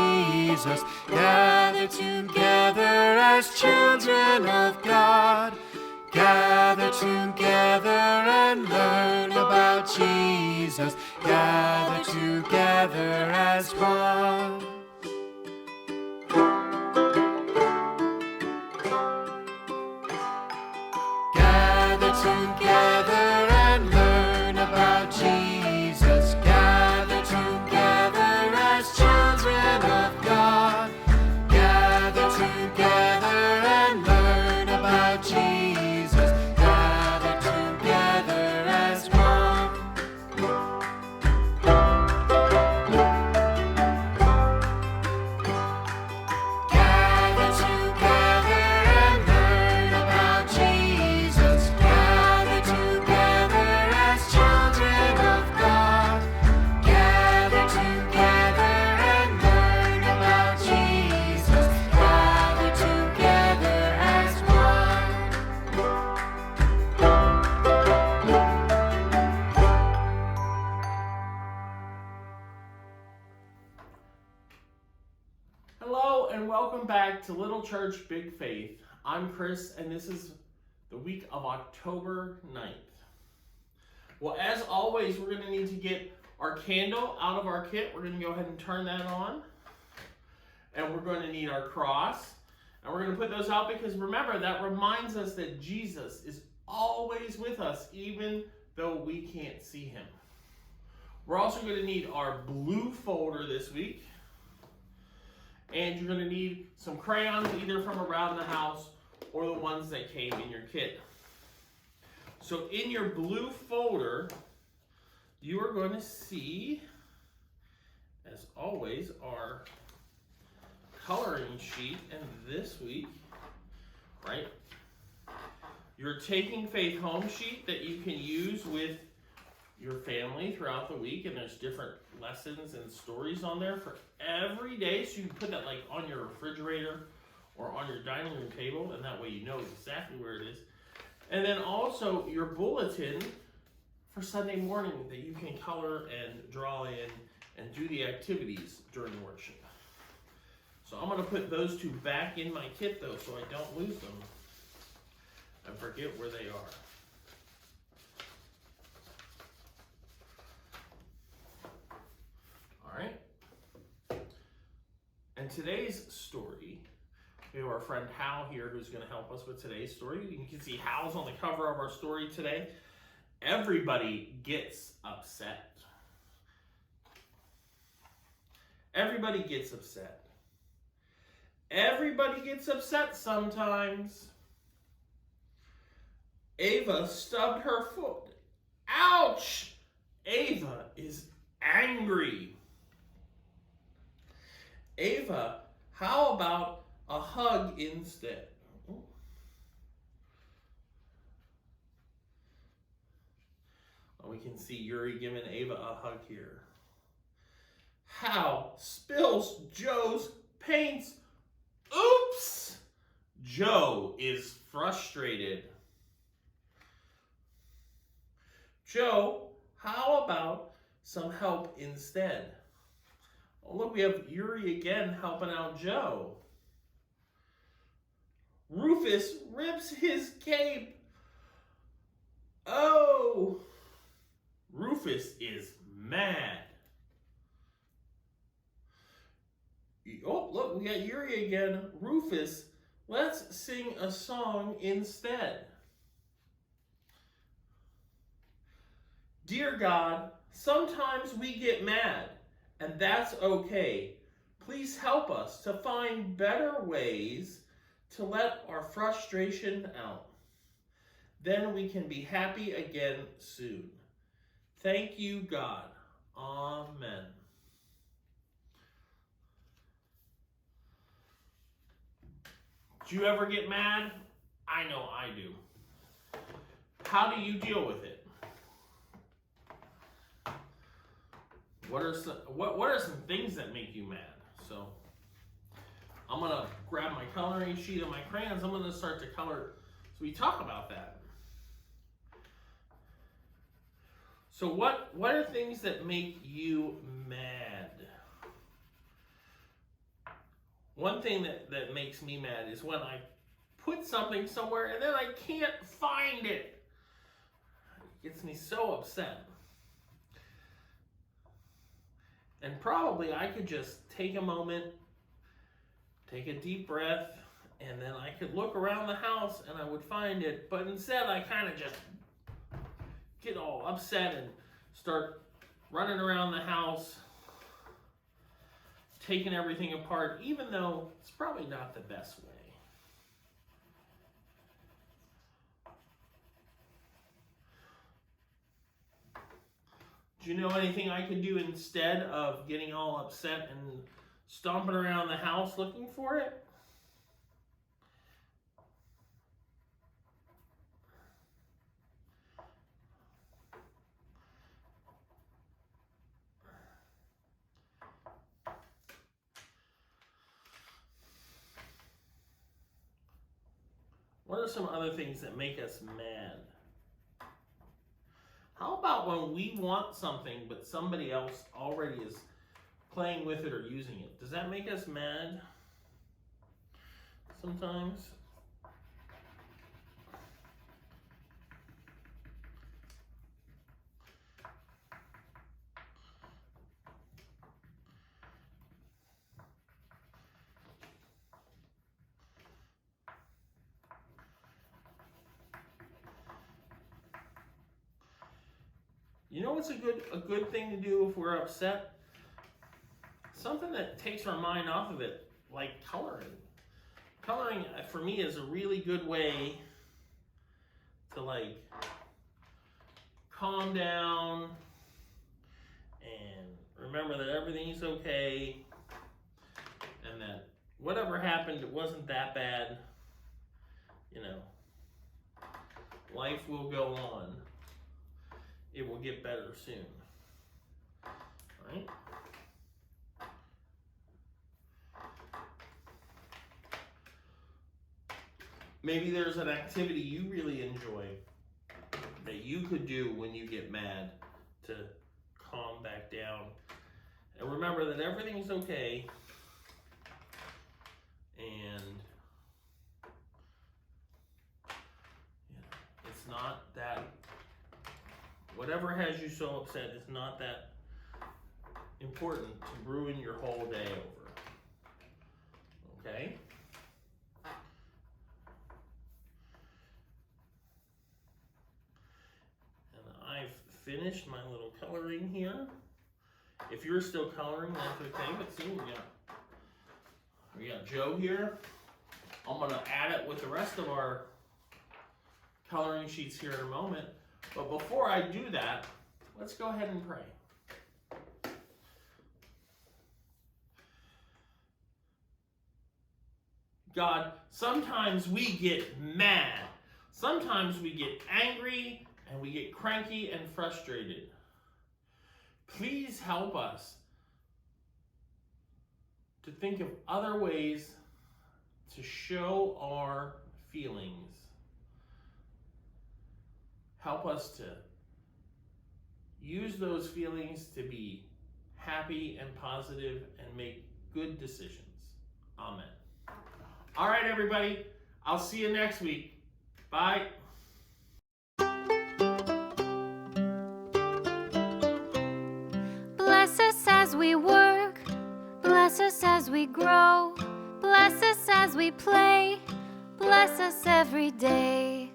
Jesus. Gather together as children of God. Gather together and learn about Jesus. Gather together as one. Gather together and learn about Jesus. Gather together as children of God. Gather together and learn about Jesus. Gather together as one. Gather together and learn about Jesus. Gather together as children of God. Gather together and learn about Jesus. Gather together as one. Hello and welcome back to Little Church Big Faith. I'm Chris and this is the week of October 9th. Well, as always, we're going to need to get our candle out of our kit. We're going to go ahead and turn that on. And we're going to need our cross. And we're going to put those out because remember, that reminds us that Jesus is always with us even though we can't see him. We're also going to need our blue folder this week. And you're going to need some crayons either from around the house or the ones that came in your kit. So in your blue folder, you are going to see, as always, our coloring sheet. And this week, right, your Taking Faith home sheet that you can use with your family throughout the week, and there's different lessons and stories on there for every day, so you can put that like on your refrigerator or on your dining room table, and that way you know exactly where it is. And then also your bulletin for Sunday morning that you can color and draw in and do the activities during worship. So I'm going to put those two back in my kit though, so I don't lose them and forget where they are. Alright, and today's story, we have our friend Hal here who's going to help us with today's story. You can see Hal's on the cover of our story today. Everybody gets upset. Everybody gets upset. Everybody gets upset sometimes. Ava stubbed her foot. Ouch! Ava is angry. Ava, how about a hug instead? Well, we can see Yuri giving Ava a hug here. Hal spills Joe's paints. Oops! Joe is frustrated. Joe, how about some help instead? Oh, look, we have Yuri again helping out Joe. Rufus rips his cape. Oh! Rufus is mad. Oh, look, we got Yuri again. Rufus, let's sing a song instead. Dear God, sometimes we get mad, and that's okay. Please help us to find better ways to let our frustration out. Then we can be happy again soon. Thank you, God. Amen. Do you ever get mad? I know I do. How do you deal with it? What are some things that make you mad? So I'm gonna grab my coloring sheet and my crayons. I'm gonna start to color. So we talk about that. So what are things that make you mad? one thing that makes me mad is when I put something somewhere and then I can't find it. It gets me so upset. And probably I could just take a moment, take a deep breath, and then I could look around the house and I would find it. But instead I kind of just get all upset and start running around the house, taking everything apart, even though it's probably not the best way. Do you know anything I could do instead of getting all upset and stomping around the house looking for it? What are some other things that make us mad? How about when we want something but somebody else already is playing with it or using it? Does that make us mad sometimes? You know what's a good thing to do if we're upset? Something that takes our mind off of it, like coloring. Coloring for me is a really good way to like calm down and remember that everything's okay and that whatever happened, it wasn't that bad. You know, life will go on. It will get better soon. Right? Maybe there's an activity you really enjoy that you could do when you get mad to calm back down. And remember that everything's okay. And it's not that, whatever has you so upset is not that important to ruin your whole day over. Okay? And I've finished my little coloring here. If you're still coloring, that's okay. But see, we got Joe here. I'm gonna add it with the rest of our coloring sheets here in a moment. But before I do that, let's go ahead and pray. God, sometimes we get mad. Sometimes we get angry and we get cranky and frustrated. Please help us to think of other ways to show our feelings. Help us to use those feelings to be happy and positive and make good decisions. Amen. All right, everybody. I'll see you next week. Bye. Bless us as we work, bless us as we grow, bless us as we play, bless us every day.